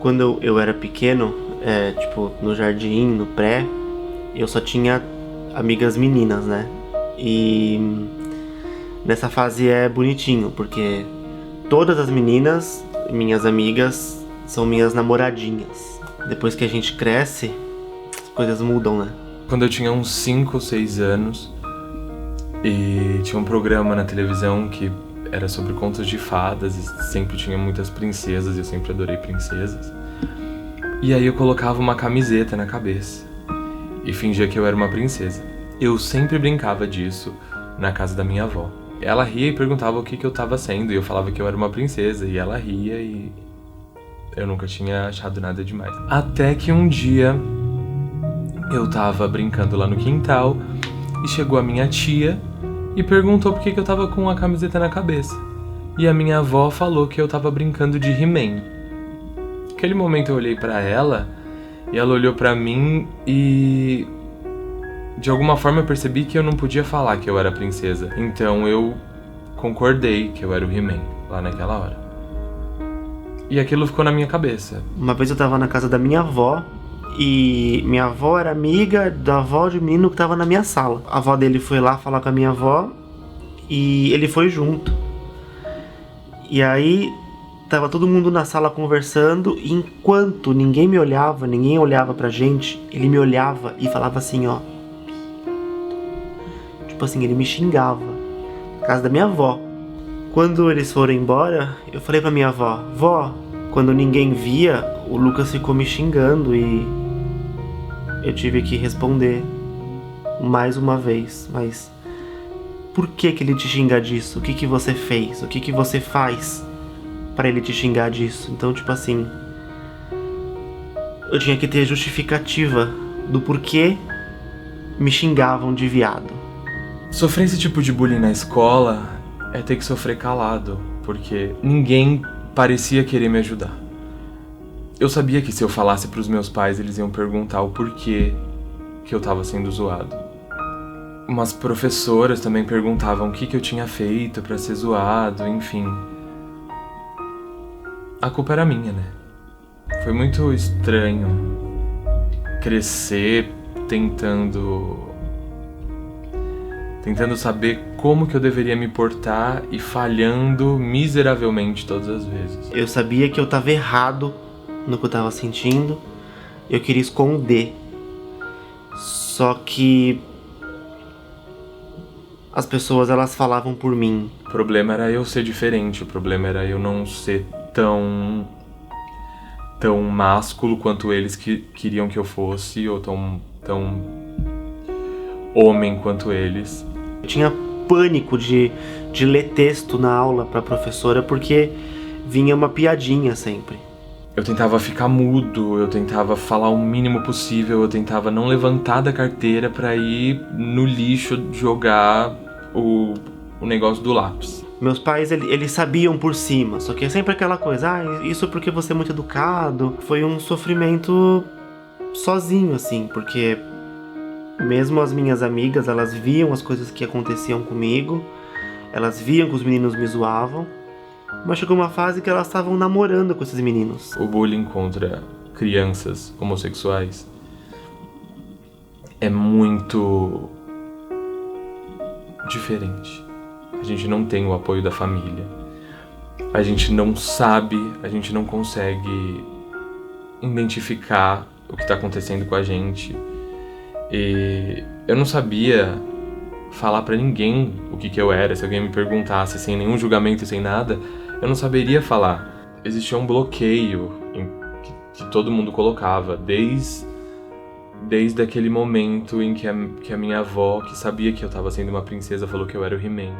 Quando eu era pequeno, tipo, no jardim, no pré, eu só tinha amigas meninas, né? E nessa fase é bonitinho, porque todas as meninas, minhas amigas, são minhas namoradinhas. Depois que a gente cresce, as coisas mudam, né? Quando eu tinha uns 5 ou 6 anos, e tinha um programa na televisão que era sobre contos de fadas, e sempre tinha muitas princesas, e eu sempre adorei princesas. E aí eu colocava uma camiseta na cabeça e fingia que eu era uma princesa. Eu sempre brincava disso na casa da minha avó. Ela ria e perguntava o que eu tava sendo, e eu falava que eu era uma princesa, e ela ria, e eu nunca tinha achado nada demais. Até que um dia eu tava brincando lá no quintal e chegou a minha tia e perguntou por que eu tava com a camiseta na cabeça. E a minha avó falou que eu tava brincando de He-Man. Naquele momento eu olhei pra ela e ela olhou pra mim e de alguma forma eu percebi que eu não podia falar que eu era princesa. Então eu concordei que eu era o He-Man lá naquela hora. E aquilo ficou na minha cabeça. Uma vez eu tava na casa da minha avó e minha avó era amiga da avó de um menino que tava na minha sala. A avó dele foi lá falar com a minha avó e ele foi junto. E aí tava todo mundo na sala conversando e enquanto ninguém me olhava, ninguém olhava pra gente, ele me olhava e falava assim, ó. Tipo assim, ele me xingava. Na casa da minha avó. Quando eles foram embora, eu falei pra minha avó, vó, quando ninguém via, o Lucas ficou me xingando e eu tive que responder mais uma vez, mas por que ele te xinga disso? O que você fez? O que você faz pra ele te xingar disso? Então, tipo assim, eu tinha que ter justificativa do porquê me xingavam de viado. Sofrer esse tipo de bullying na escola é ter que sofrer calado, porque ninguém parecia querer me ajudar. Eu sabia que se eu falasse pros meus pais, eles iam perguntar o porquê que eu tava sendo zoado. Umas professoras também perguntavam o que eu tinha feito pra ser zoado, enfim. A culpa era minha, né? Foi muito estranho crescer tentando saber como que eu deveria me portar e falhando miseravelmente todas as vezes. Eu sabia que eu tava errado no que eu tava sentindo, eu queria esconder. Só que as pessoas, elas falavam por mim. O problema era eu ser diferente, o problema era eu não ser tão másculo quanto eles queriam que eu fosse, ou tão homem quanto eles. Eu tinha pânico de ler texto na aula pra professora porque vinha uma piadinha sempre. Eu tentava ficar mudo, eu tentava falar o mínimo possível, eu tentava não levantar da carteira pra ir no lixo jogar o negócio do lápis. Meus pais, eles sabiam por cima, só que é sempre aquela coisa, isso porque você é muito educado. Foi um sofrimento sozinho, assim, porque mesmo as minhas amigas, elas viam as coisas que aconteciam comigo, elas viam que os meninos me zoavam, mas chegou uma fase que elas estavam namorando com esses meninos. O bullying contra crianças homossexuais é muito diferente. A gente não tem o apoio da família. A gente não sabe, a gente não consegue identificar o que está acontecendo com a gente. E eu não sabia falar pra ninguém o que eu era. Se alguém me perguntasse sem nenhum julgamento e sem nada, eu não saberia falar. Existia um bloqueio que todo mundo colocava, desde aquele momento em que a minha avó, que sabia que eu estava sendo uma princesa, falou que eu era o He-Man.